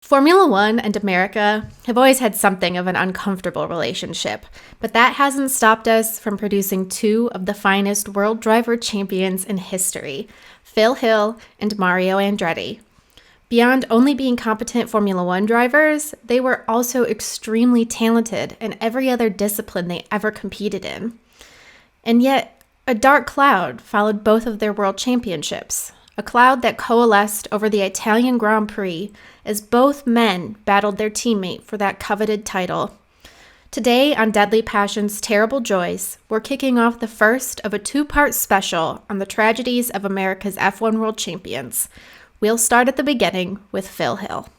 Formula One and America have always had something of an uncomfortable relationship, but that hasn't stopped us from producing two of the finest world driver champions in history, Phil Hill and Mario Andretti. Beyond only being competent Formula One drivers, they were also extremely talented in every other discipline they ever competed in. And yet, a dark cloud followed both of their world championships, a cloud that coalesced over the Italian Grand Prix as both men battled their teammate for that coveted title. Today on Deadly Passion's Terrible Joys, we're kicking off the first of a two-part special on the tragedies of America's F1 world champions. We'll start at the beginning with Phil Hill.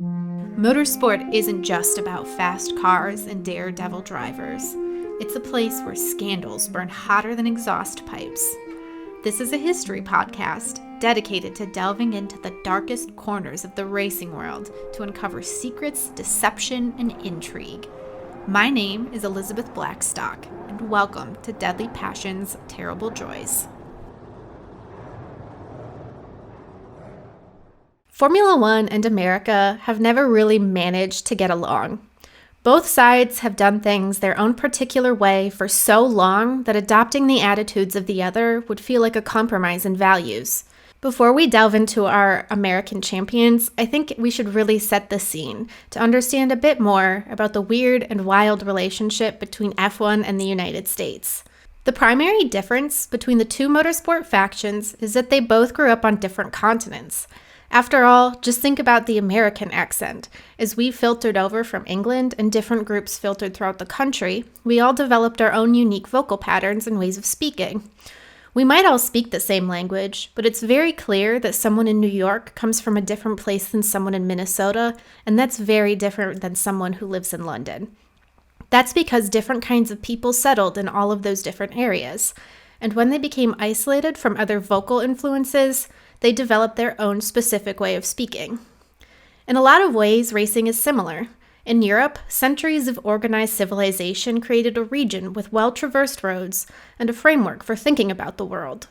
Motorsport isn't just about fast cars and daredevil drivers. It's a place where scandals burn hotter than exhaust pipes. This is a history podcast dedicated to delving into the darkest corners of the racing world to uncover secrets, deception, and intrigue. My name is Elizabeth Blackstock, and welcome to Deadly Passion's Terrible Joys. Formula One and America have never really managed to get along. Both sides have done things their own particular way for so long that adopting the attitudes of the other would feel like a compromise in values. Before we delve into our American champions, I think we should really set the scene to understand a bit more about the weird and wild relationship between F1 and the United States. The primary difference between the two motorsport factions is that they both grew up on different continents. After all, just think about the American accent. As we filtered over from England and different groups filtered throughout the country, we all developed our own unique vocal patterns and ways of speaking. We might all speak the same language, but it's very clear that someone in New York comes from a different place than someone in Minnesota, and that's very different than someone who lives in London. That's because different kinds of people settled in all of those different areas, and when they became isolated from other vocal influences, they developed their own specific way of speaking. In a lot of ways, racing is similar. In Europe, centuries of organized civilization created a region with well-traversed roads and a framework for thinking about the world.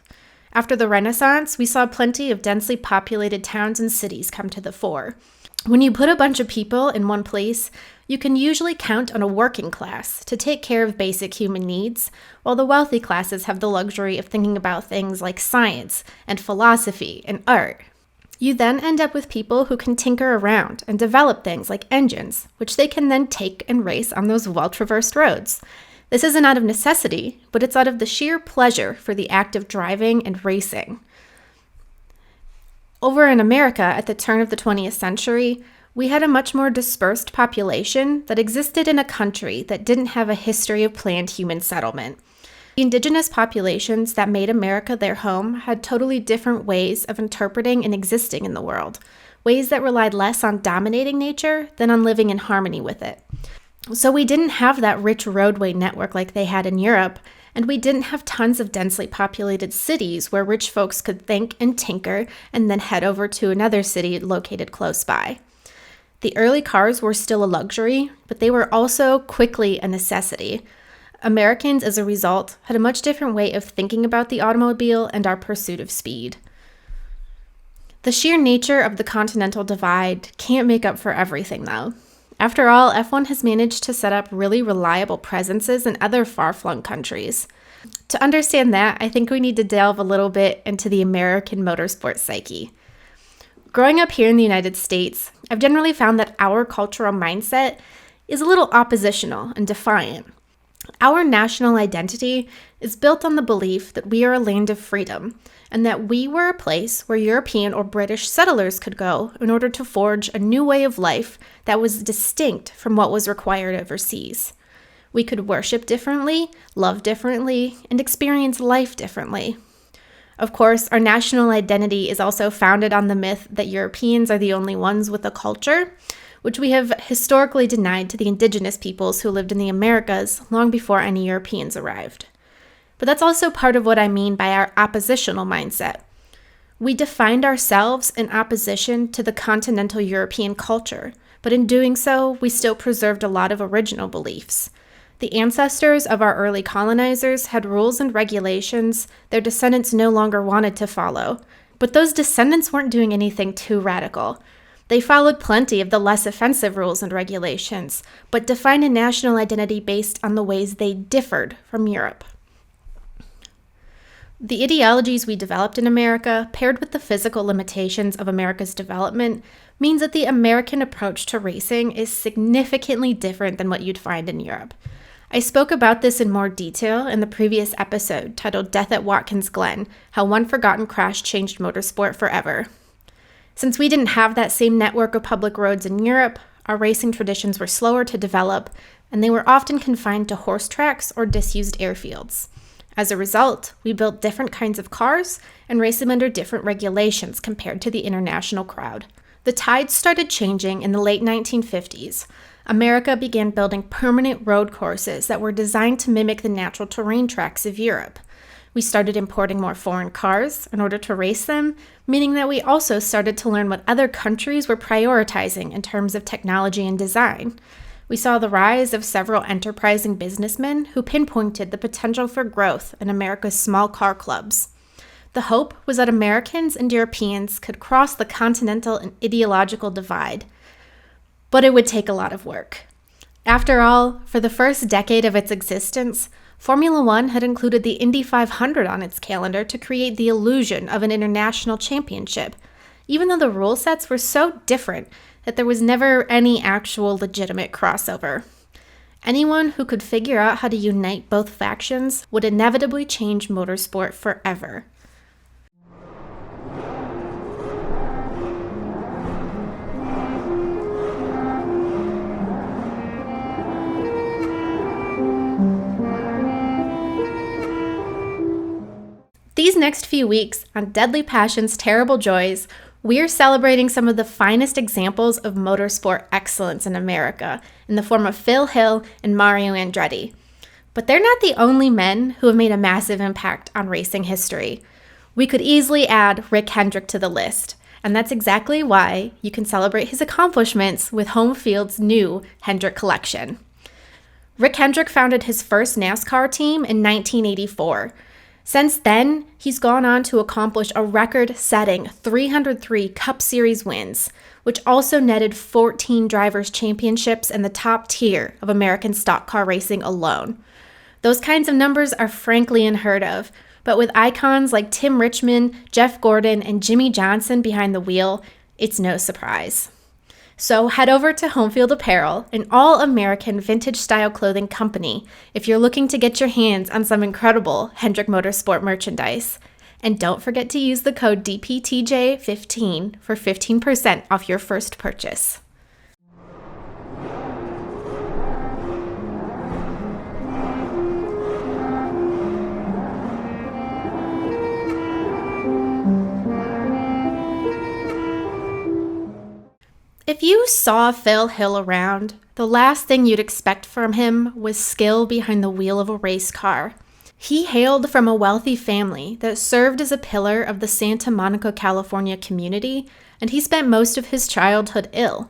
After the Renaissance, we saw plenty of densely populated towns and cities come to the fore. When you put a bunch of people in one place, you can usually count on a working class to take care of basic human needs, while the wealthy classes have the luxury of thinking about things like science and philosophy and art. You then end up with people who can tinker around and develop things like engines, which they can then take and race on those well-traversed roads. This isn't out of necessity, but it's out of the sheer pleasure for the act of driving and racing. Over in America, at the turn of the 20th century, we had a much more dispersed population that existed in a country that didn't have a history of planned human settlement. The indigenous populations that made America their home had totally different ways of interpreting and existing in the world, ways that relied less on dominating nature than on living in harmony with it. So we didn't have that rich roadway network like they had in Europe, and we didn't have tons of densely populated cities where rich folks could think and tinker and then head over to another city located close by. The early cars were still a luxury, but they were also quickly a necessity. Americans, as a result, had a much different way of thinking about the automobile and our pursuit of speed. The sheer nature of the continental divide can't make up for everything, though. After all, F1 has managed to set up really reliable presences in other far-flung countries. To understand that, I think we need to delve a little bit into the American motorsport psyche. Growing up here in the United States, I've generally found that our cultural mindset is a little oppositional and defiant. Our national identity is built on the belief that we are a land of freedom, and that we were a place where European or British settlers could go in order to forge a new way of life that was distinct from what was required overseas. We could worship differently, love differently, and experience life differently. Of course, our national identity is also founded on the myth that Europeans are the only ones with a culture, which we have historically denied to the indigenous peoples who lived in the Americas long before any Europeans arrived. But that's also part of what I mean by our oppositional mindset. We defined ourselves in opposition to the continental European culture, but in doing so, we still preserved a lot of original beliefs. The ancestors of our early colonizers had rules and regulations their descendants no longer wanted to follow, but those descendants weren't doing anything too radical. They followed plenty of the less offensive rules and regulations, but defined a national identity based on the ways they differed from Europe. The ideologies we developed in America, paired with the physical limitations of America's development, means that the American approach to racing is significantly different than what you'd find in Europe. I spoke about this in more detail in the previous episode titled Death at Watkins Glen, How One Forgotten Crash Changed Motorsport Forever. Since we didn't have that same network of public roads in Europe, our racing traditions were slower to develop, and they were often confined to horse tracks or disused airfields. As a result, we built different kinds of cars and raced them under different regulations compared to the international crowd. The tides started changing in the late 1950s. America began building permanent road courses that were designed to mimic the natural terrain tracks of Europe. We started importing more foreign cars in order to race them, meaning that we also started to learn what other countries were prioritizing in terms of technology and design. We saw the rise of several enterprising businessmen who pinpointed the potential for growth in America's small car clubs. The hope was that Americans and Europeans could cross the continental and ideological divide. But it would take a lot of work. After all, for the first decade of its existence, Formula One had included the Indy 500 on its calendar to create the illusion of an international championship, even though the rule sets were so different that there was never any actual legitimate crossover. Anyone who could figure out how to unite both factions would inevitably change motorsport forever. These next few weeks on Deadly Passions, Terrible Joys, we're celebrating some of the finest examples of motorsport excellence in America in the form of Phil Hill and Mario Andretti. But they're not the only men who have made a massive impact on racing history. We could easily add Rick Hendrick to the list, and that's exactly why you can celebrate his accomplishments with Home Field's new Hendrick collection. Rick Hendrick founded his first NASCAR team in 1984. Since then, he's gone on to accomplish a record-setting 303 Cup Series wins, which also netted 14 drivers' championships in the top tier of American stock car racing alone. Those kinds of numbers are frankly unheard of, but with icons like Tim Richmond, Jeff Gordon, and Jimmy Johnson behind the wheel, it's no surprise. So head over to Homefield Apparel, an all-American vintage-style clothing company, if you're looking to get your hands on some incredible Hendrick Motorsport merchandise. And don't forget to use the code DPTJ15 for 15% off your first purchase. If you saw Phil Hill around, the last thing you'd expect from him was skill behind the wheel of a race car. He hailed from a wealthy family that served as a pillar of the Santa Monica, California community, and he spent most of his childhood ill.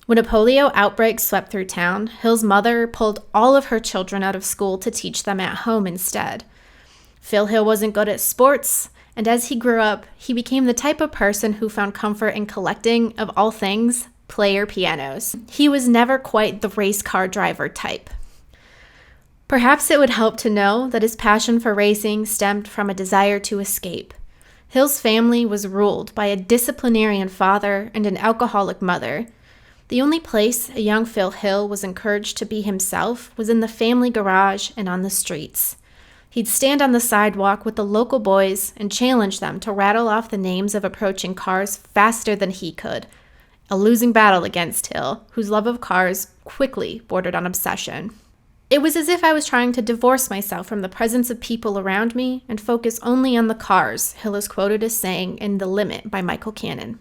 When a polio outbreak swept through town, Hill's mother pulled all of her children out of school to teach them at home instead. Phil Hill wasn't good at sports, and as he grew up, he became the type of person who found comfort in collecting, of all things, player pianos. He was never quite the race car driver type. Perhaps it would help to know that his passion for racing stemmed from a desire to escape. Hill's family was ruled by a disciplinarian father and an alcoholic mother. The only place a young Phil Hill was encouraged to be himself was in the family garage and on the streets. He'd stand on the sidewalk with the local boys and challenge them to rattle off the names of approaching cars faster than he could, a losing battle against Hill, whose love of cars quickly bordered on obsession. It was as if I was trying to divorce myself from the presence of people around me and focus only on the cars, Hill is quoted as saying in The Limit by Michael Cannon.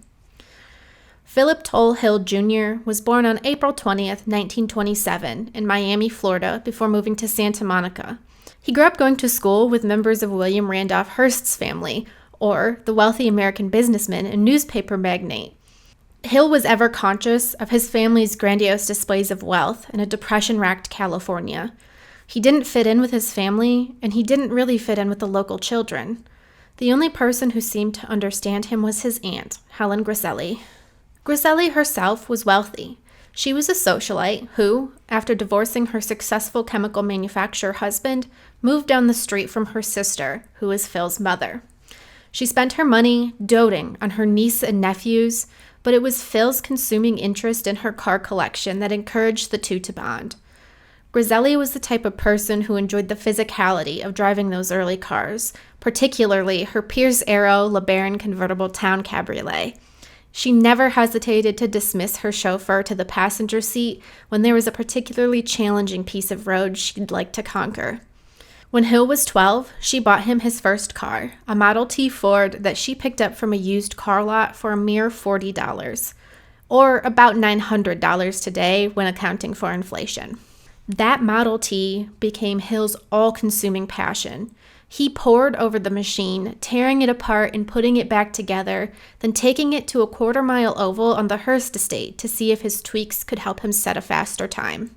Philip Toll Hill Jr. was born on April 20th, 1927, in Miami, Florida, before moving to Santa Monica. He grew up going to school with members of William Randolph Hearst's family, or the wealthy American businessman and newspaper magnate. Hill was ever conscious of his family's grandiose displays of wealth in a depression-racked California. He didn't fit in with his family, and he didn't really fit in with the local children. The only person who seemed to understand him was his aunt, Helen Griselli. Griselli herself was wealthy. She was a socialite who, after divorcing her successful chemical manufacturer husband, moved down the street from her sister, who was Phil's mother. She spent her money doting on her niece and nephews, but it was Phil's consuming interest in her car collection that encouraged the two to bond. Griselli was the type of person who enjoyed the physicality of driving those early cars, particularly her Pierce Arrow LeBaron convertible town cabriolet. She never hesitated to dismiss her chauffeur to the passenger seat when there was a particularly challenging piece of road she'd like to conquer. When Hill was 12, she bought him his first car, a Model T Ford that she picked up from a used car lot for a mere $40, or about $900 today when accounting for inflation. That Model T became Hill's all-consuming passion. He pored over the machine, tearing it apart and putting it back together, then taking it to a quarter-mile oval on the Hearst estate to see if his tweaks could help him set a faster time.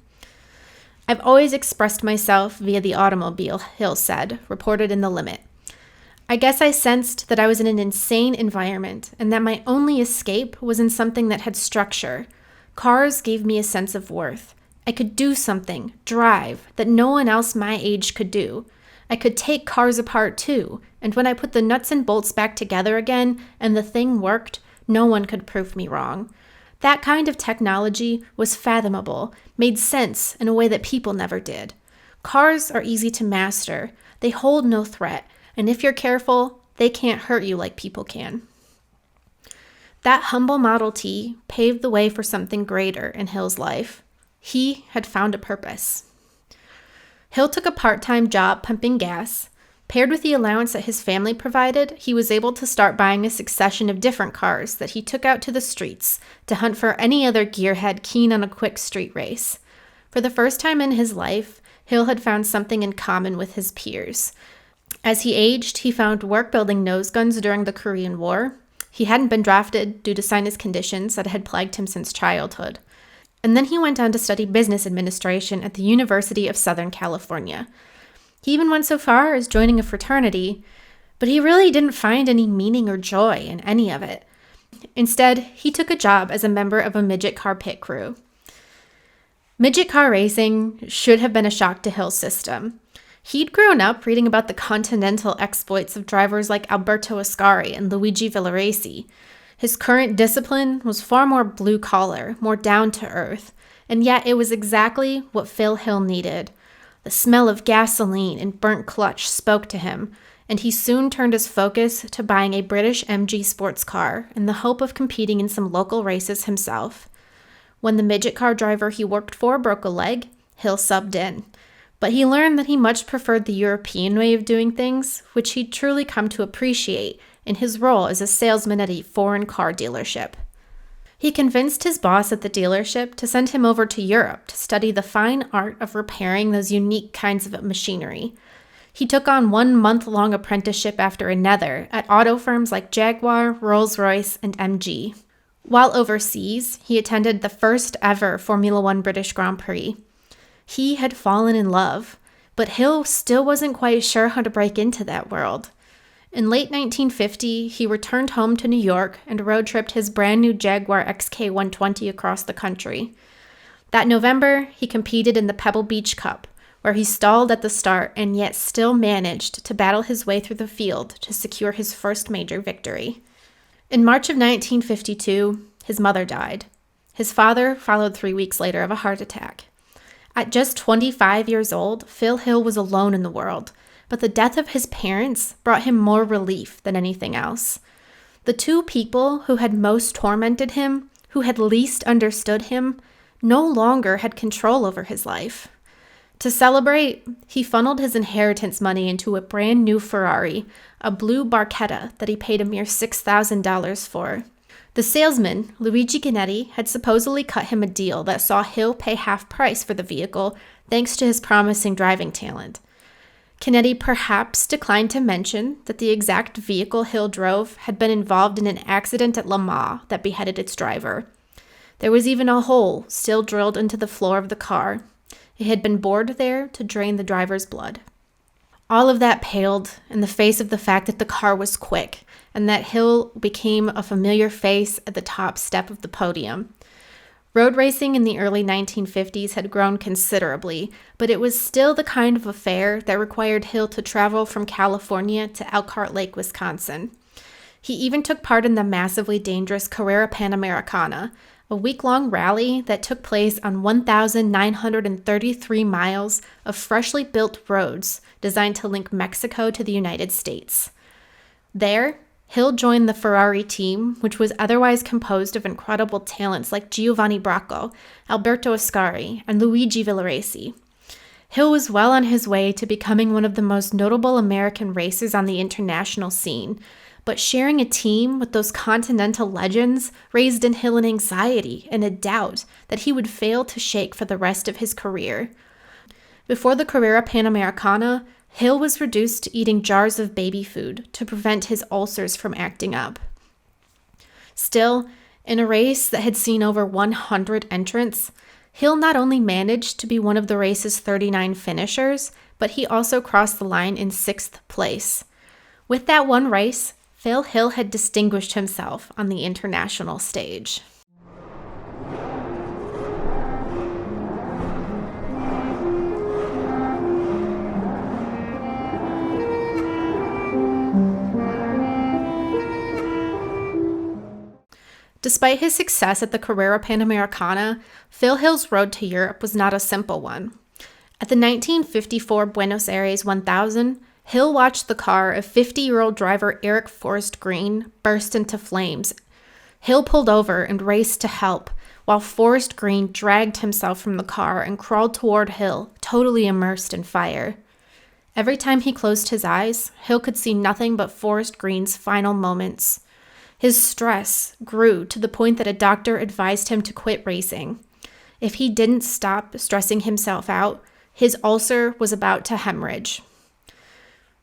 "I've always expressed myself via the automobile," Hill said, reported in The Limit. "I guess I sensed that I was in an insane environment and that my only escape was in something that had structure. Cars gave me a sense of worth. I could do something, drive, that no one else my age could do. I could take cars apart too, and when I put the nuts and bolts back together again and the thing worked, no one could prove me wrong. That kind of technology was fathomable, made sense in a way that people never did. Cars are easy to master, they hold no threat, and if you're careful, they can't hurt you like people can." That humble Model T paved the way for something greater in Hill's life. He had found a purpose. Hill took a part-time job pumping gas. Paired with the allowance that his family provided, he was able to start buying a succession of different cars that he took out to the streets to hunt for any other gearhead keen on a quick street race. For the first time in his life, Hill had found something in common with his peers. As he aged, he found work building nose guns during the Korean War. He hadn't been drafted due to sinus conditions that had plagued him since childhood. And then he went on to study business administration at the University of Southern California. He even went so far as joining a fraternity, but he really didn't find any meaning or joy in any of it. Instead, he took a job as a member of a midget car pit crew. Midget car racing should have been a shock to Hill's system. He'd grown up reading about the continental exploits of drivers like Alberto Ascari and Luigi Villaresi. His current discipline was far more blue-collar, more down-to-earth, and yet it was exactly what Phil Hill needed. The smell of gasoline and burnt clutch spoke to him, and he soon turned his focus to buying a British MG sports car in the hope of competing in some local races himself. When the midget car driver he worked for broke a leg, Hill subbed in. But he learned that he much preferred the European way of doing things, which he'd truly come to appreciate in his role as a salesman at a foreign car dealership. He convinced his boss at the dealership to send him over to Europe to study the fine art of repairing those unique kinds of machinery. He took on 1 month-long apprenticeship after another at auto firms like Jaguar, Rolls-Royce, and MG. While overseas, he attended the first ever Formula One British Grand Prix. He had fallen in love, but Hill still wasn't quite sure how to break into that world. In late 1950, he returned home to New York and road-tripped his brand-new Jaguar XK120 across the country. That November, he competed in the Pebble Beach Cup, where he stalled at the start and yet still managed to battle his way through the field to secure his first major victory. In March of 1952, his mother died. His father followed 3 weeks later of a heart attack. At just 25 years old, Phil Hill was alone in the world, but the death of his parents brought him more relief than anything else. The two people who had most tormented him, who had least understood him, no longer had control over his life. To celebrate, he funneled his inheritance money into a brand new Ferrari, a blue Barchetta that he paid a mere $6,000 for. The salesman, Luigi Ghinetti, had supposedly cut him a deal that saw Hill pay half price for the vehicle thanks to his promising driving talent. Ghinetti perhaps declined to mention that the exact vehicle Hill drove had been involved in an accident at Le Mans that beheaded its driver. There was even a hole still drilled into the floor of the car. It had been bored there to drain the driver's blood. All of that paled in the face of the fact that the car was quick and that Hill became a familiar face at the top step of the podium. Road racing in the early 1950s had grown considerably, but it was still the kind of affair that required Hill to travel from California to Elkhart Lake, Wisconsin. He even took part in the massively dangerous Carrera Panamericana, a week-long rally that took place on 1,933 miles of freshly built roads designed to link Mexico to the United States. There, Hill joined the Ferrari team, which was otherwise composed of incredible talents like Giovanni Bracco, Alberto Ascari, and Luigi Villaresi. Hill was well on his way to becoming one of the most notable American racers on the international scene, but sharing a team with those continental legends raised in Hill an anxiety and a doubt that he would fail to shake for the rest of his career. Before the Carrera Panamericana, Hill was reduced to eating jars of baby food to prevent his ulcers from acting up. Still, in a race that had seen over 100 entrants, Hill not only managed to be one of the race's 39 finishers, but he also crossed the line in 6th place. With that one race, Phil Hill had distinguished himself on the international stage. Despite his success at the Carrera Panamericana, Phil Hill's road to Europe was not a simple one. At the 1954 Buenos Aires 1000, Hill watched the car of 50-year-old driver Eric Forrest Green burst into flames. Hill pulled over and raced to help, while Forrest Green dragged himself from the car and crawled toward Hill, totally immersed in fire. Every time he closed his eyes, Hill could see nothing but Forrest Green's final moments. His stress grew to the point that a doctor advised him to quit racing. If he didn't stop stressing himself out, his ulcer was about to hemorrhage.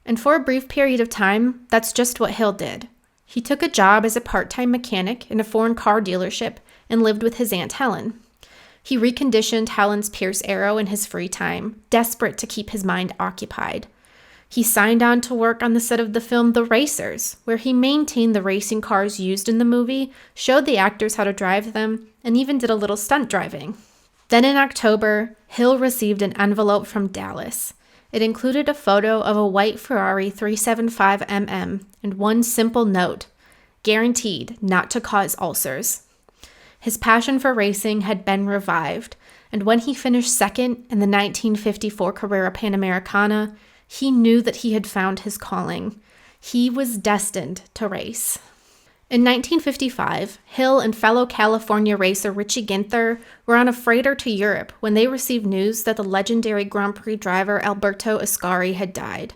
And for a brief period of time, that's just what Hill did. He took a job as a part-time mechanic in a foreign car dealership and lived with his Aunt Helen. He reconditioned Helen's Pierce Arrow in his free time, desperate to keep his mind occupied. He signed on to work on the set of the film The Racers, where he maintained the racing cars used in the movie, showed the actors how to drive them, and even did a little stunt driving. Then in October, Hill received an envelope from Dallas. It included a photo of a white Ferrari 375mm and one simple note, guaranteed not to cause ulcers. His passion for racing had been revived, and when he finished second in the 1954 Carrera Panamericana, he knew that he had found his calling. He was destined to race. In 1955, Hill and fellow California racer Richie Ginther were on a freighter to Europe when they received news that the legendary Grand Prix driver Alberto Ascari had died.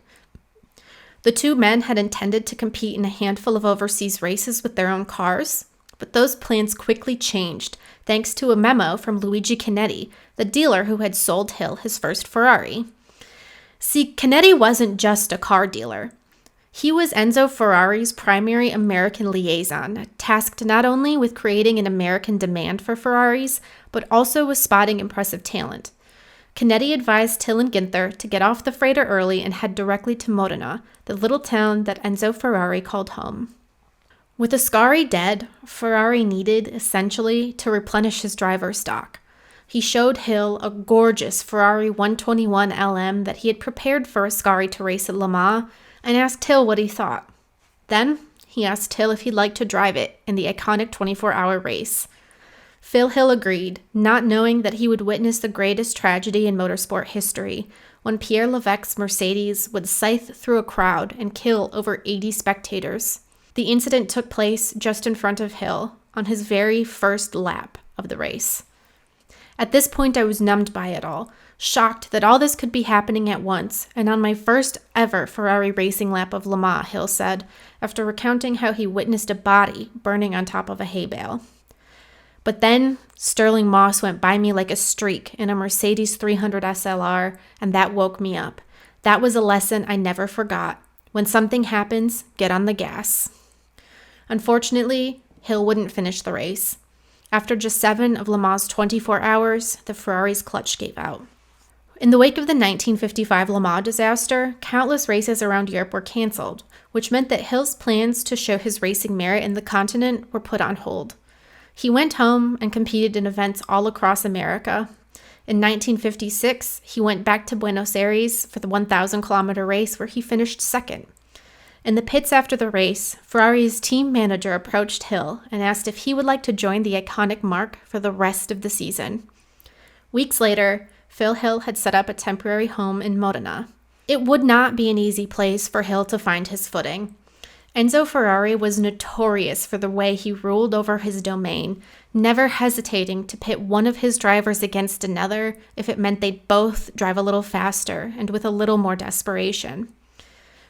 The two men had intended to compete in a handful of overseas races with their own cars, but those plans quickly changed thanks to a memo from Luigi Canetti, the dealer who had sold Hill his first Ferrari. See, Canetti wasn't just a car dealer. He was Enzo Ferrari's primary American liaison, tasked not only with creating an American demand for Ferraris, but also with spotting impressive talent. Canetti advised Hill and Ginther to get off the freighter early and head directly to Modena, the little town that Enzo Ferrari called home. With Ascari dead, Ferrari needed, essentially, to replenish his driver stock. He showed Hill a gorgeous Ferrari 121 LM that he had prepared for Ascari to race at Le Mans and asked Hill what he thought. Then, he asked Hill if he'd like to drive it in the iconic 24-hour race. Phil Hill agreed, not knowing that he would witness the greatest tragedy in motorsport history, when Pierre Levesque's Mercedes would scythe through a crowd and kill over 80 spectators. The incident took place just in front of Hill, on his very first lap of the race. At this point, I was numbed by it all, shocked that all this could be happening at once, and on my first ever Ferrari racing lap of Le Mans, Hill said, after recounting how he witnessed a body burning on top of a hay bale. But then, Sterling Moss went by me like a streak in a Mercedes 300 SLR, and that woke me up. That was a lesson I never forgot. When something happens, get on the gas. Unfortunately, Hill wouldn't finish the race. After just 7 of Le Mans' 24 hours, the Ferrari's clutch gave out. In the wake of the 1955 Le Mans disaster, countless races around Europe were canceled, which meant that Hill's plans to show his racing merit in the continent were put on hold. He went home and competed in events all across America. In 1956, he went back to Buenos Aires for the 1,000-kilometer race where he finished second. In the pits after the race, Ferrari's team manager approached Hill and asked if he would like to join the iconic marque for the rest of the season. Weeks later, Phil Hill had set up a temporary home in Modena. It would not be an easy place for Hill to find his footing. Enzo Ferrari was notorious for the way he ruled over his domain, never hesitating to pit one of his drivers against another if it meant they'd both drive a little faster and with a little more desperation.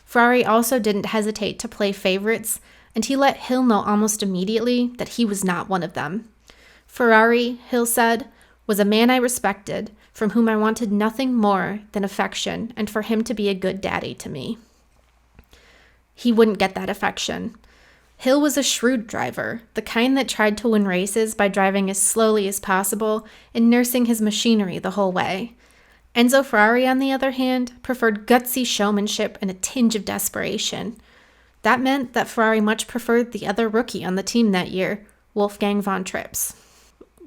Ferrari also didn't hesitate to play favorites, and he let Hill know almost immediately that he was not one of them. Ferrari, Hill said, was a man I respected, from whom I wanted nothing more than affection and for him to be a good daddy to me. He wouldn't get that affection. Hill was a shrewd driver, the kind that tried to win races by driving as slowly as possible and nursing his machinery the whole way. Enzo Ferrari, on the other hand, preferred gutsy showmanship and a tinge of desperation. That meant that Ferrari much preferred the other rookie on the team that year, Wolfgang von Trips.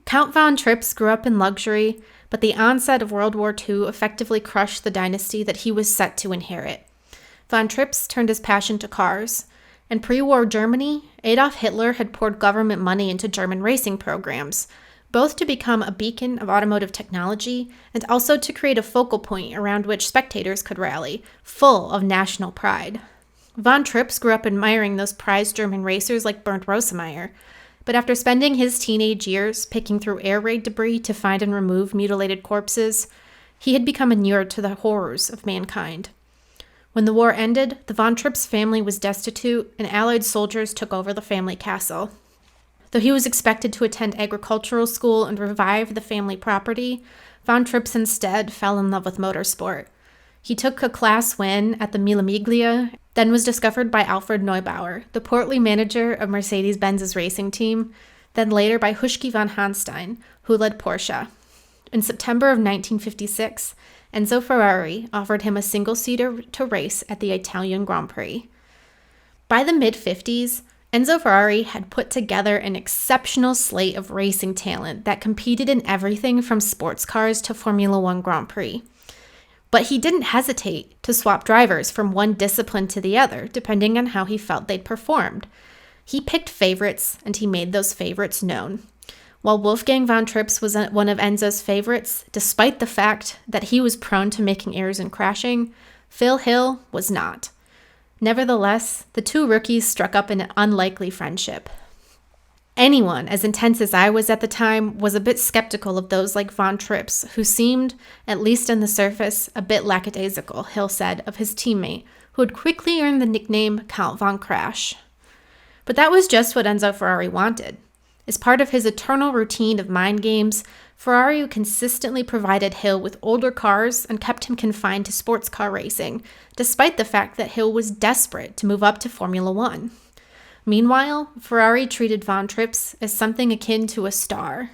Count von Trips grew up in luxury, but the onset of World War II effectively crushed the dynasty that he was set to inherit. Von Trips turned his passion to cars. In pre-war Germany, Adolf Hitler had poured government money into German racing programs, both to become a beacon of automotive technology and also to create a focal point around which spectators could rally, full of national pride. Von Trips grew up admiring those prized German racers like Bernd Rosemeyer, but after spending his teenage years picking through air raid debris to find and remove mutilated corpses, he had become inured to the horrors of mankind. When the war ended, the Von Trips family was destitute and Allied soldiers took over the family castle. Though he was expected to attend agricultural school and revive the family property, Von Trips instead fell in love with motorsport. He took a class win at the Mille Miglia, then was discovered by Alfred Neubauer, the portly manager of Mercedes-Benz's racing team, then later by Huschke von Hanstein, who led Porsche. In September of 1956, Enzo Ferrari offered him a single-seater to race at the Italian Grand Prix. By the mid-50s, Enzo Ferrari had put together an exceptional slate of racing talent that competed in everything from sports cars to Formula One Grand Prix. But he didn't hesitate to swap drivers from one discipline to the other, depending on how he felt they'd performed. He picked favorites, and he made those favorites known. While Wolfgang von Trips was one of Enzo's favorites, despite the fact that he was prone to making errors and crashing, Phil Hill was not. Nevertheless, the two rookies struck up an unlikely friendship. Anyone, as intense as I was at the time, was a bit skeptical of those like Von Trips, who seemed, at least on the surface, a bit lackadaisical, Hill said of his teammate, who had quickly earned the nickname Count Von Crash. But that was just what Enzo Ferrari wanted. As part of his eternal routine of mind games, Ferrari consistently provided Hill with older cars and kept him confined to sports car racing, despite the fact that Hill was desperate to move up to Formula One. Meanwhile, Ferrari treated Von Trips as something akin to a star.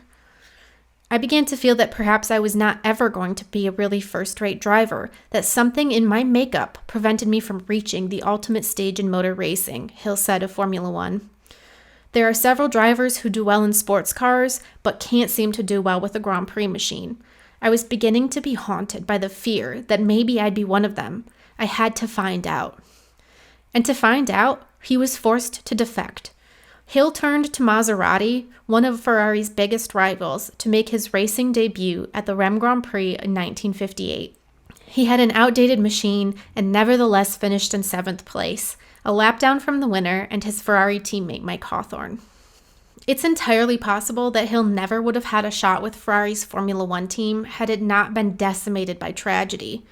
I began to feel that perhaps I was not ever going to be a really first-rate driver, that something in my makeup prevented me from reaching the ultimate stage in motor racing, Hill said of Formula One. There are several drivers who do well in sports cars, but can't seem to do well with a Grand Prix machine. I was beginning to be haunted by the fear that maybe I'd be one of them. I had to find out. And to find out, he was forced to defect. Hill turned to Maserati, one of Ferrari's biggest rivals, to make his racing debut at the Rem Grand Prix in 1958. He had an outdated machine and nevertheless finished in 7th place, a lap down from the winner and his Ferrari teammate Mike Hawthorne. It's entirely possible that Hill never would have had a shot with Ferrari's Formula One team had it not been decimated by tragedy.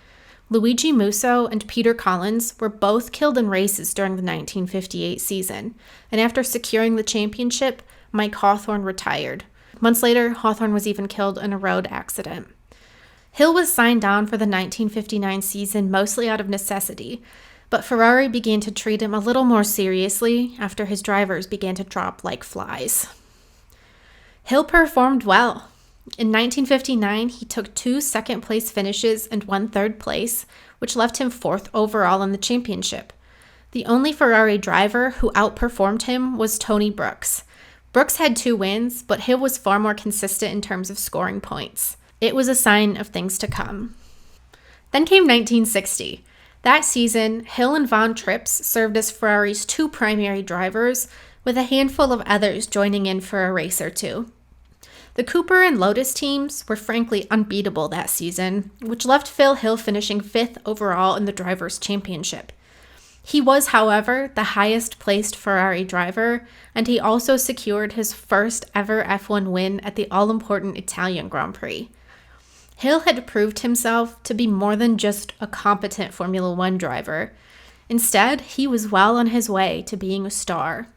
Luigi Musso and Peter Collins were both killed in races during the 1958 season, and after securing the championship, Mike Hawthorne retired. Months later, Hawthorne was even killed in a road accident. Hill was signed on for the 1959 season mostly out of necessity, but Ferrari began to treat him a little more seriously after his drivers began to drop like flies. Hill performed well. In 1959, he took 2 second-place finishes and 1 third place, which left him 4th overall in the championship. The only Ferrari driver who outperformed him was Tony Brooks. Brooks had 2 wins, but Hill was far more consistent in terms of scoring points. It was a sign of things to come. Then came 1960. That season, Hill and Von Trips served as Ferrari's 2 primary drivers, with a handful of others joining in for a race or two. The Cooper and Lotus teams were frankly unbeatable that season, which left Phil Hill finishing 5th overall in the Drivers' Championship. He was, however, the highest placed Ferrari driver, and he also secured his first ever F1 win at the all-important Italian Grand Prix. Hill had proved himself to be more than just a competent Formula One driver. Instead, he was well on his way to being a star.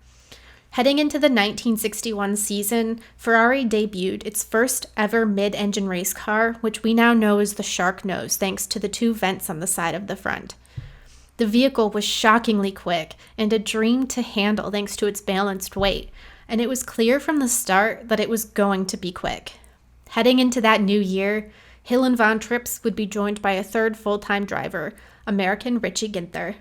Heading into the 1961 season, Ferrari debuted its first ever mid-engine race car, which we now know as the Shark Nose, thanks to the 2 vents on the side of the front. The vehicle was shockingly quick and a dream to handle thanks to its balanced weight, and it was clear from the start that it was going to be quick. Heading into that new year, Hill and Von Trips would be joined by a 3rd full-time driver, American Richie Ginther.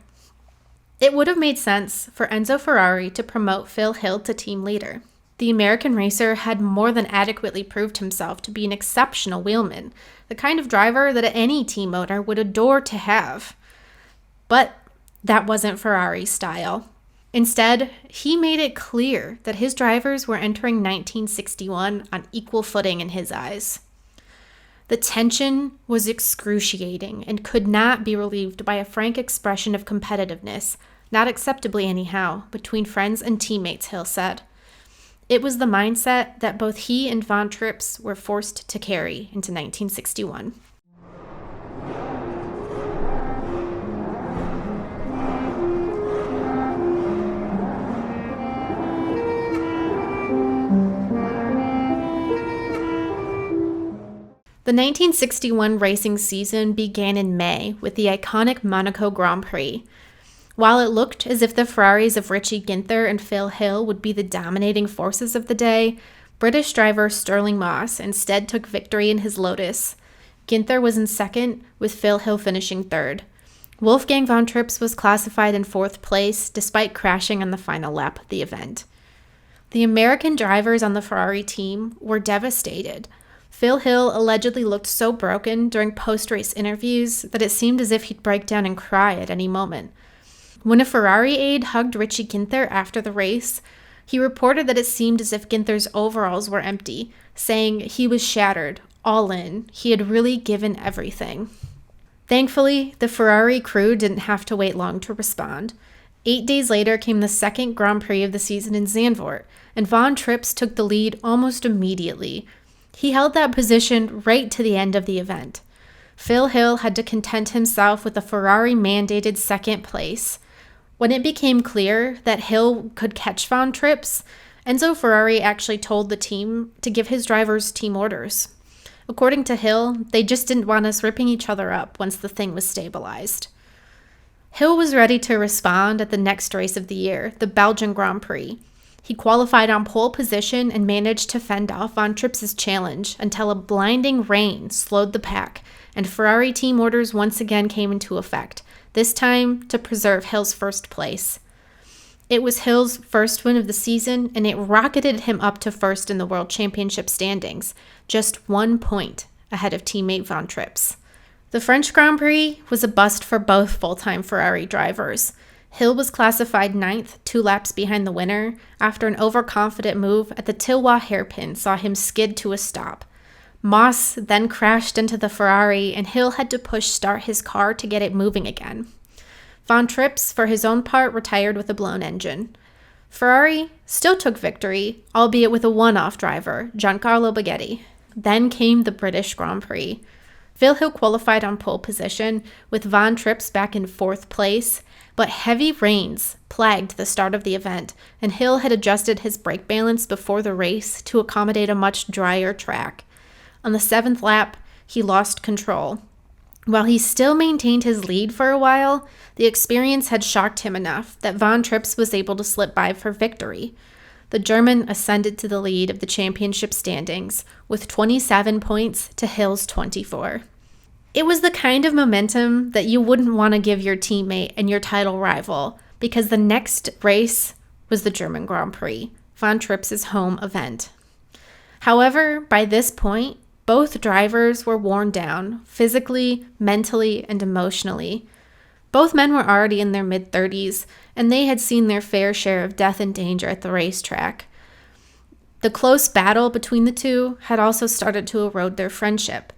It would have made sense for Enzo Ferrari to promote Phil Hill to team leader. The American racer had more than adequately proved himself to be an exceptional wheelman, the kind of driver that any team owner would adore to have. But that wasn't Ferrari's style. Instead, he made it clear that his drivers were entering 1961 on equal footing in his eyes. The tension was excruciating and could not be relieved by a frank expression of competitiveness, not acceptably anyhow, between friends and teammates, Hill said. It was the mindset that both he and Von Trips were forced to carry into 1961. The 1961 racing season began in May with the iconic Monaco Grand Prix. While it looked as if the Ferraris of Richie Ginther and Phil Hill would be the dominating forces of the day, British driver Stirling Moss instead took victory in his Lotus. Ginther was in 2nd, with Phil Hill finishing 3rd. Wolfgang von Trips was classified in 4th place, despite crashing on the final lap of the event. The American drivers on the Ferrari team were devastated. Phil Hill allegedly looked so broken during post-race interviews that it seemed as if he'd break down and cry at any moment. When a Ferrari aide hugged Richie Ginther after the race, he reported that it seemed as if Ginther's overalls were empty, saying he was shattered, all in. He had really given everything. Thankfully, the Ferrari crew didn't have to wait long to respond. 8 days later came the 2nd Grand Prix of the season in Zandvoort, and Von Trips took the lead almost immediately. He held that position right to the end of the event. Phil Hill had to content himself with a Ferrari-mandated 2nd place. When it became clear that Hill could catch Von Trips, Enzo Ferrari actually told the team to give his drivers team orders. According to Hill, they just didn't want us ripping each other up once the thing was stabilized. Hill was ready to respond at the next race of the year, the Belgian Grand Prix. He qualified on pole position and managed to fend off Von Trips' challenge until a blinding rain slowed the pack, and Ferrari team orders once again came into effect, this time to preserve Hill's 1st place. It was Hill's first win of the season, and it rocketed him up to 1st in the World Championship standings, just 1 point ahead of teammate Von Trips. The French Grand Prix was a bust for both full-time Ferrari drivers. Hill was classified 9th, 2 laps behind the winner, after an overconfident move at the Tilwa hairpin saw him skid to a stop. Moss then crashed into the Ferrari, and Hill had to push start his car to get it moving again. Von Trips, for his own part, retired with a blown engine. Ferrari still took victory, albeit with a one-off driver, Giancarlo Baghetti. Then came the British Grand Prix. Phil Hill qualified on pole position, with Von Trips back in 4th place, but heavy rains plagued the start of the event, and Hill had adjusted his brake balance before the race to accommodate a much drier track. On the 7th lap, he lost control. While he still maintained his lead for a while, the experience had shocked him enough that Von Trips was able to slip by for victory. the German ascended to the lead of the championship standings with 27 points to Hill's 24. It was the kind of momentum that you wouldn't want to give your teammate and your title rival, because the next race was the German Grand Prix, Von Tripp's home event. However, by this point, both drivers were worn down physically, mentally, and emotionally. Both men were already in their mid-30s, and they had seen their fair share of death and danger at the racetrack. The close battle between the two had also started to erode their friendship.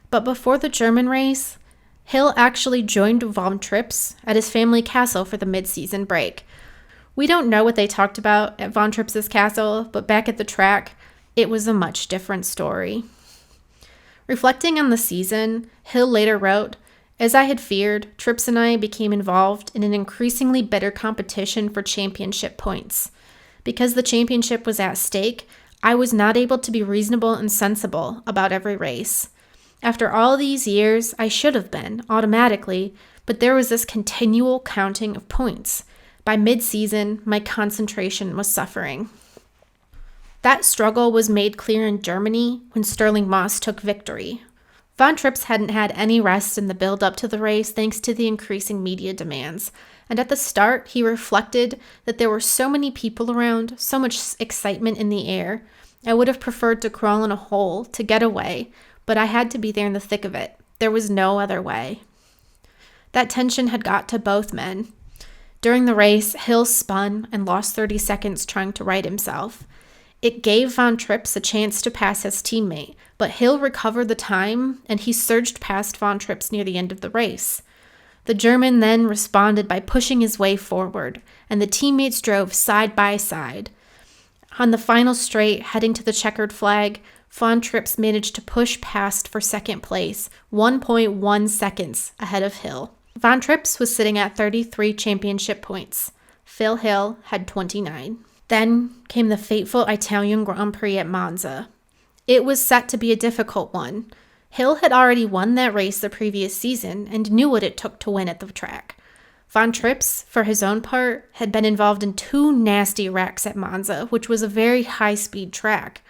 But before the German race, Hill actually joined Von Tripp's at his family castle for the mid-season break. We don't know what they talked about at Von Tripp's castle, but back at the track, it was a much different story. Reflecting on the season, Hill later wrote, "As I had feared, Tripp's and I became involved in an increasingly bitter competition for championship points. Because the championship was at stake, I was not able to be reasonable and sensible about every race. After all these years, I should have been, automatically, but there was this continual counting of points. By mid-season, my concentration was suffering." That struggle was made clear in Germany when Stirling Moss took victory. Von Tripp's hadn't had any rest in the build-up to the race thanks to the increasing media demands, and at the start he reflected that there were so many people around, so much excitement in the air. I would have preferred to crawl in a hole to get away, but I had to be there in the thick of it. There was no other way. That tension had got to both men. During the race, Hill spun and lost 30 seconds trying to right himself. It gave Von Tripp's a chance to pass his teammate, but Hill recovered the time and he surged past Von Tripp's near the end of the race. The German then responded by pushing his way forward, and the teammates drove side by side. On the final straight, heading to the checkered flag, Von Tripp's managed to push past for second place, 1.1 seconds ahead of Hill. Von Tripp's was sitting at 33 championship points. Phil Hill had 29. Then came the fateful Italian Grand Prix at Monza. It was set to be a difficult one. Hill had already won that race the previous season and knew what it took to win at the track. Von Tripp's, for his own part, had been involved in 2 nasty wrecks at Monza, which was a very high-speed track.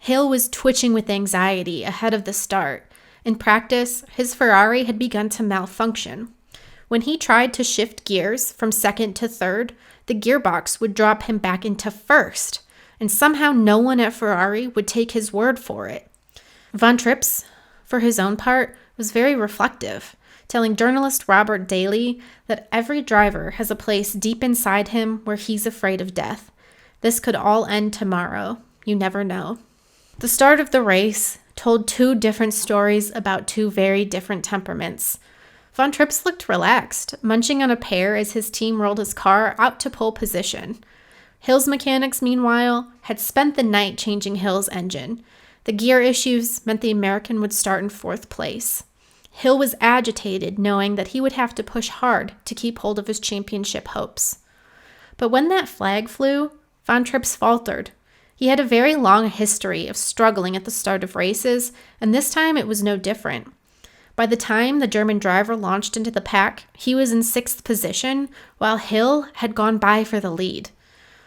Hill was twitching with anxiety ahead of the start. In practice, his Ferrari had begun to malfunction. When he tried to shift gears from second to third, the gearbox would drop him back into first, and somehow no one at Ferrari would take his word for it. Von Tripp's, for his own part, was very reflective, telling journalist Robert Daly that every driver has a place deep inside him where he's afraid of death. This could all end tomorrow. You never know. The start of the race told 2 different stories about 2 very different temperaments. Von Tripp's looked relaxed, munching on a pear as his team rolled his car out to pole position. Hill's mechanics, meanwhile, had spent the night changing Hill's engine. The gear issues meant the American would start in 4th place. Hill was agitated, knowing that he would have to push hard to keep hold of his championship hopes. But when that flag flew, Von Tripp's faltered. He had a very long history of struggling at the start of races, and this time it was no different. By the time the German driver launched into the pack, he was in 6th position, while Hill had gone by for the lead.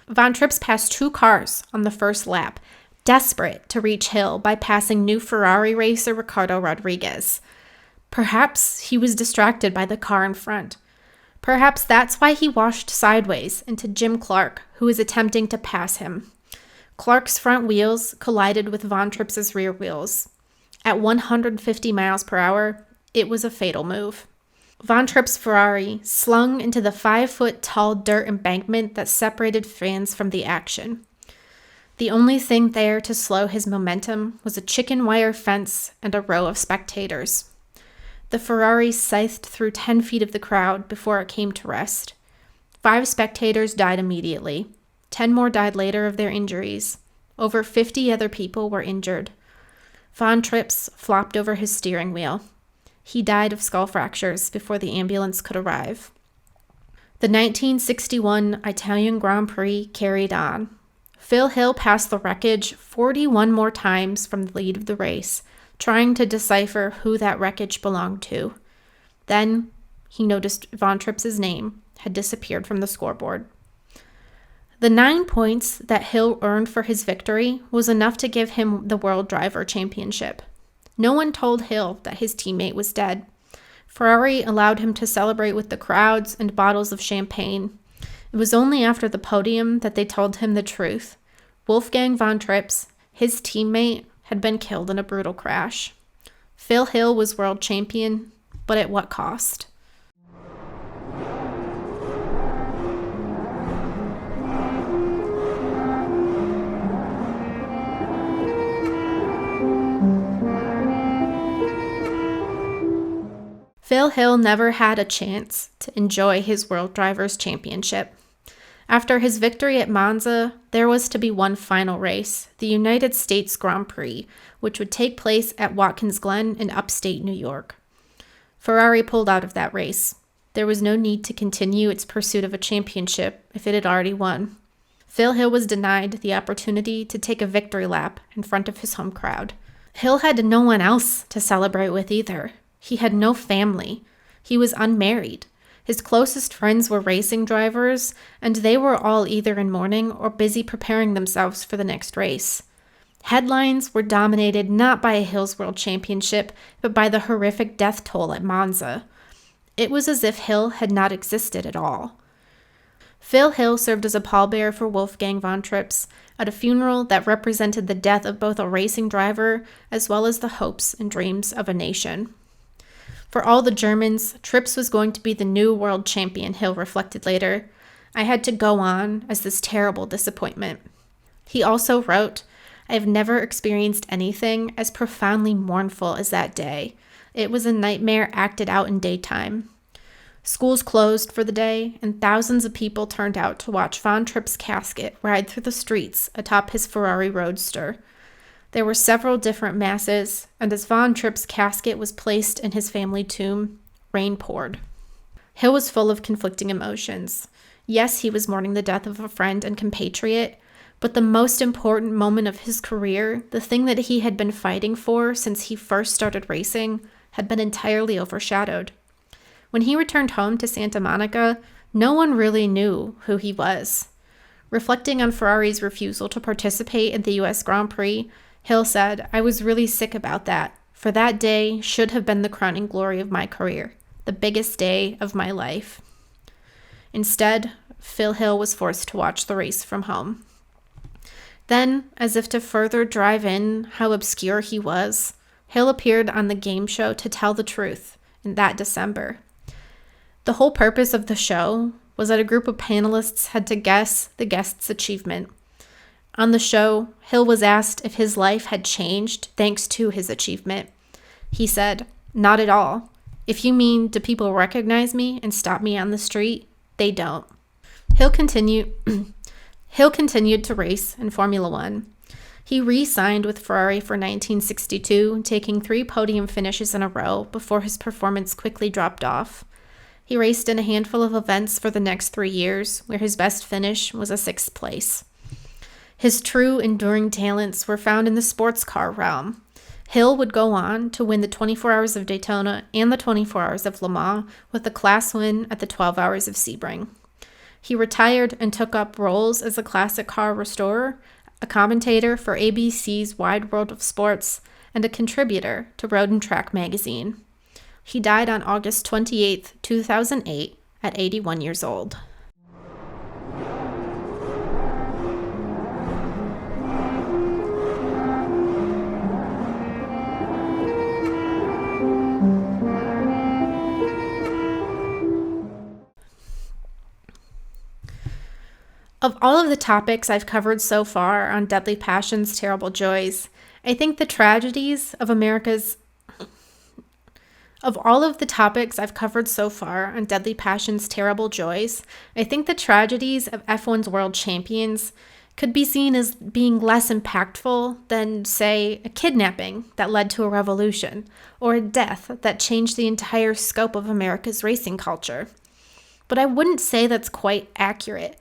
Von Tripp's passed 2 cars on the first lap, desperate to reach Hill by passing new Ferrari racer Ricardo Rodriguez. Perhaps he was distracted by the car in front. Perhaps that's why he washed sideways into Jim Clark, who was attempting to pass him. Clark's front wheels collided with Von Tripp's rear wheels. At 150 miles per hour, it was a fatal move. Von Tripp's Ferrari slung into the 5-foot-tall dirt embankment that separated fans from the action. The only thing there to slow his momentum was a chicken wire fence and a row of spectators. The Ferrari scythed through 10 feet of the crowd before it came to rest. 5 spectators died immediately. 10 more died later of their injuries. Over 50 other people were injured. Von Tripp's flopped over his steering wheel. He died of skull fractures before the ambulance could arrive. The 1961 Italian Grand Prix carried on. Phil Hill passed the wreckage 41 more times from the lead of the race, trying to decipher who that wreckage belonged to. Then he noticed Von Tripp's name had disappeared from the scoreboard. The 9 points that Hill earned for his victory was enough to give him the World Driver Championship. No one told Hill that his teammate was dead. Ferrari allowed him to celebrate with the crowds and bottles of champagne. It was only after the podium that they told him the truth. Wolfgang von Trips, his teammate, had been killed in a brutal crash. Phil Hill was world champion, but at what cost? Phil Hill never had a chance to enjoy his World Drivers' Championship. After his victory at Monza, there was to be one final race, the United States Grand Prix, which would take place at Watkins Glen in upstate New York. Ferrari pulled out of that race. There was no need to continue its pursuit of a championship if it had already won. Phil Hill was denied the opportunity to take a victory lap in front of his home crowd. Hill had no one else to celebrate with either. He had no family. He was unmarried. His closest friends were racing drivers, and they were all either in mourning or busy preparing themselves for the next race. Headlines were dominated not by Hill's World Championship, but by the horrific death toll at Monza. It was as if Hill had not existed at all. Phil Hill served as a pallbearer for Wolfgang von Trips at a funeral that represented the death of both a racing driver as well as the hopes and dreams of a nation. For all the Germans, Trips was going to be the new world champion, Hill reflected later. I had to go on as this terrible disappointment. He also wrote, I have never experienced anything as profoundly mournful as that day. It was a nightmare acted out in daytime. Schools closed for the day, and thousands of people turned out to watch Von Tripp's casket ride through the streets atop his Ferrari Roadster. There were several different masses, and as Von Tripp's casket was placed in his family tomb, rain poured. Hill was full of conflicting emotions. Yes, he was mourning the death of a friend and compatriot, but the most important moment of his career, the thing that he had been fighting for since he first started racing, had been entirely overshadowed. When he returned home to Santa Monica, no one really knew who he was. Reflecting on Ferrari's refusal to participate in the U.S. Grand Prix, Hill said, I was really sick about that, for that day should have been the crowning glory of my career, the biggest day of my life. Instead, Phil Hill was forced to watch the race from home. Then, as if to further drive in how obscure he was, Hill appeared on the game show To Tell the Truth in that December. The whole purpose of the show was that a group of panelists had to guess the guest's achievement. On the show, Hill was asked if his life had changed thanks to his achievement. He said, not at all. If you mean, do people recognize me and stop me on the street? They don't. Hill continued to race in Formula One. He re-signed with Ferrari for 1962, taking 3 podium finishes in a row before his performance quickly dropped off. He raced in a handful of events for the next 3 years, where his best finish was a 6th place. His true enduring talents were found in the sports car realm. Hill would go on to win the 24 Hours of Daytona and the 24 Hours of Le Mans with a class win at the 12 Hours of Sebring. He retired and took up roles as a classic car restorer, a commentator for ABC's Wide World of Sports, and a contributor to Road and Track magazine. He died on August 28, 2008, at 81 years old. Of all of the topics I've covered so far on Deadly Passions, Terrible Joys, I think the tragedies of America's... Of all of the topics I've covered so far on Deadly Passions, Terrible Joys, I think the tragedies of F1's world champions could be seen as being less impactful than, say, a kidnapping that led to a revolution, or a death that changed the entire scope of America's racing culture. But I wouldn't say that's quite accurate.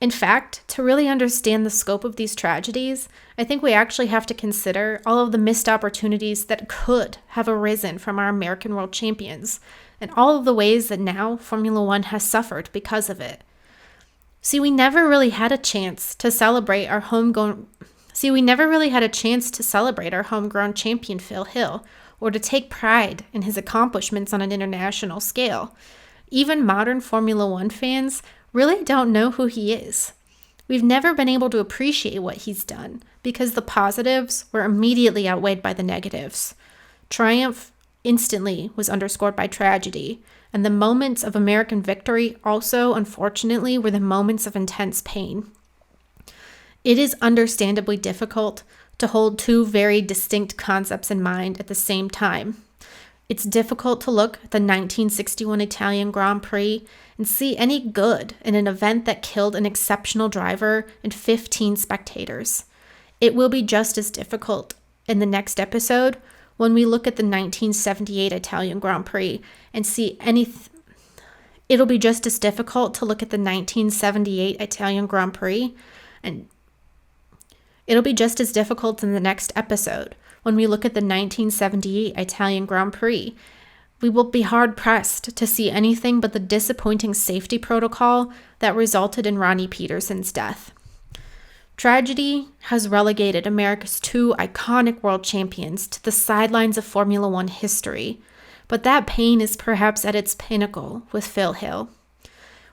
In fact, to really understand the scope of these tragedies, I think we actually have to consider all of the missed opportunities that could have arisen from our American world champions, and all of the ways that now Formula One has suffered because of it. We never really had a chance to celebrate our homegrown champion Phil Hill, or to take pride in his accomplishments on an international scale. Even modern Formula One fans really don't know who he is. We've never been able to appreciate what he's done because the positives were immediately outweighed by the negatives. Triumph instantly was underscored by tragedy, and the moments of American victory also, unfortunately, were the moments of intense pain. It is understandably difficult to hold two very distinct concepts in mind at the same time. It's difficult to look at the 1961 Italian Grand Prix and see any good in an event that killed an exceptional driver and 15 spectators. It will be just as difficult in the next episode when we look at the 1978 Italian Grand Prix and see It'll be just as difficult to look at the 1978 Italian Grand Prix, and it'll be just as difficult in the next episode when we look at the 1978 Italian Grand Prix. We will be hard-pressed to see anything but the disappointing safety protocol that resulted in Ronnie Peterson's death. Tragedy has relegated America's two iconic world champions to the sidelines of Formula One history, but that pain is perhaps at its pinnacle with Phil Hill.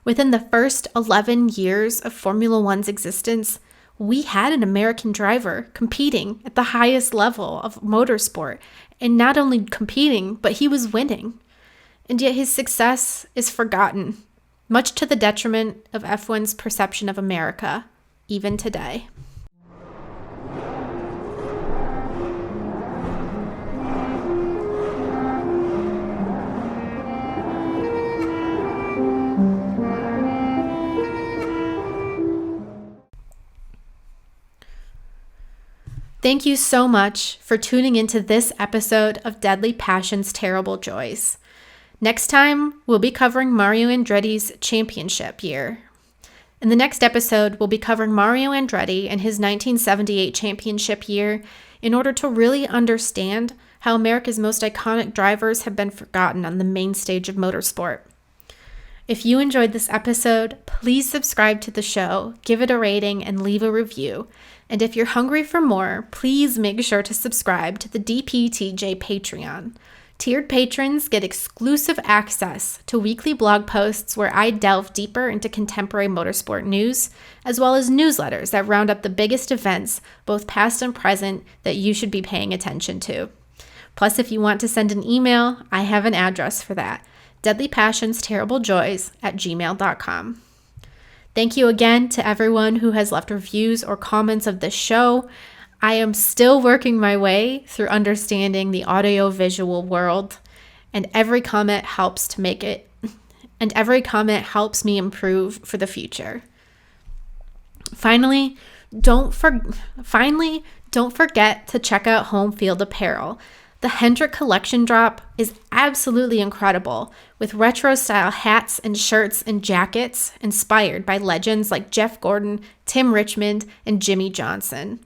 Within the first 11 years of Formula One's existence, we had an American driver competing at the highest level of motorsport, and not only competing, but he was winning. And yet his success is forgotten, much to the detriment of F1's perception of America, even today. Thank you so much for tuning into this episode of Deadly Passions, Terrible Joys. Next time, we'll be covering Mario Andretti's championship year. In the next episode, we'll be covering Mario Andretti and his 1978 championship year in order to really understand how America's most iconic drivers have been forgotten on the main stage of motorsport. If you enjoyed this episode, please subscribe to the show, give it a rating, and leave a review. And if you're hungry for more, please make sure to subscribe to the DPTJ Patreon. Tiered patrons get exclusive access to weekly blog posts where I delve deeper into contemporary motorsport news, as well as newsletters that round up the biggest events, both past and present, that you should be paying attention to. Plus, if you want to send an email, I have an address for that: deadlypassionsterriblejoys@gmail.com. Thank you again to everyone who has left reviews or comments of this show. I am still working my way through understanding the audio-visual world, and every comment helps me improve for the future. Finally, don't forget to check out Home Field Apparel. The Hendrick collection drop is absolutely incredible, with retro-style hats and shirts and jackets inspired by legends like Jeff Gordon, Tim Richmond, and Jimmy Johnson.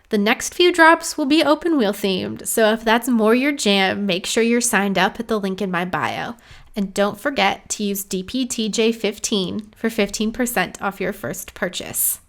The next few drops will be open wheel themed, so if that's more your jam, make sure you're signed up at the link in my bio. And don't forget to use DPTJ15 for 15% off your first purchase.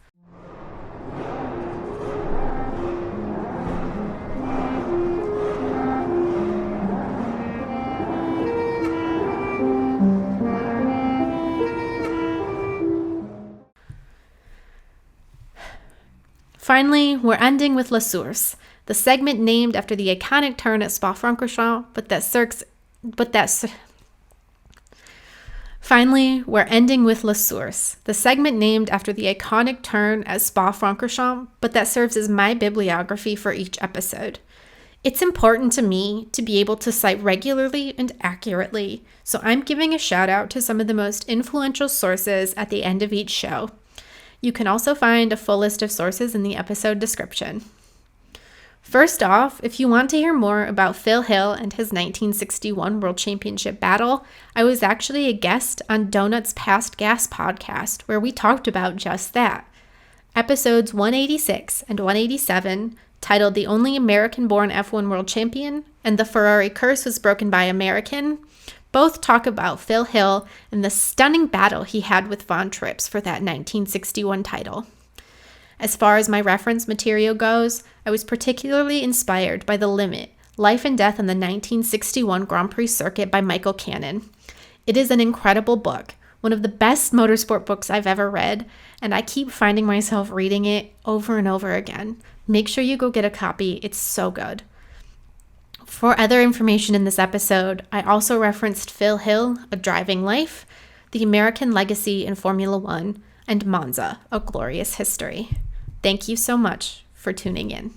Finally, we're ending with La Source, the segment named after the iconic turn at Spa-Francorchamps, Finally, we're ending with La Source, the segment named after the iconic turn at Spa-Francorchamps, but that serves as my bibliography for each episode. It's important to me to be able to cite regularly and accurately, so I'm giving a shout out to some of the most influential sources at the end of each show. You can also find a full list of sources in the episode description. First off, if you want to hear more about Phil Hill and his 1961 World Championship battle, I was actually a guest on Donut's Past Gas podcast, where we talked about just that. Episodes 186 and 187, titled The Only American-Born F1 World Champion and The Ferrari Curse Was Broken by American, both talk about Phil Hill and the stunning battle he had with Von Trips for that 1961 title. As far as my reference material goes, I was particularly inspired by The Limit, Life and Death on the 1961 Grand Prix Circuit by Michael Cannon. It is an incredible book, one of the best motorsport books I've ever read, and I keep finding myself reading it over and over again. Make sure you go get a copy, it's so good. For other information in this episode, I also referenced Phil Hill, A Driving Life, The American Legacy in Formula One, and Monza, A Glorious History. Thank you so much for tuning in.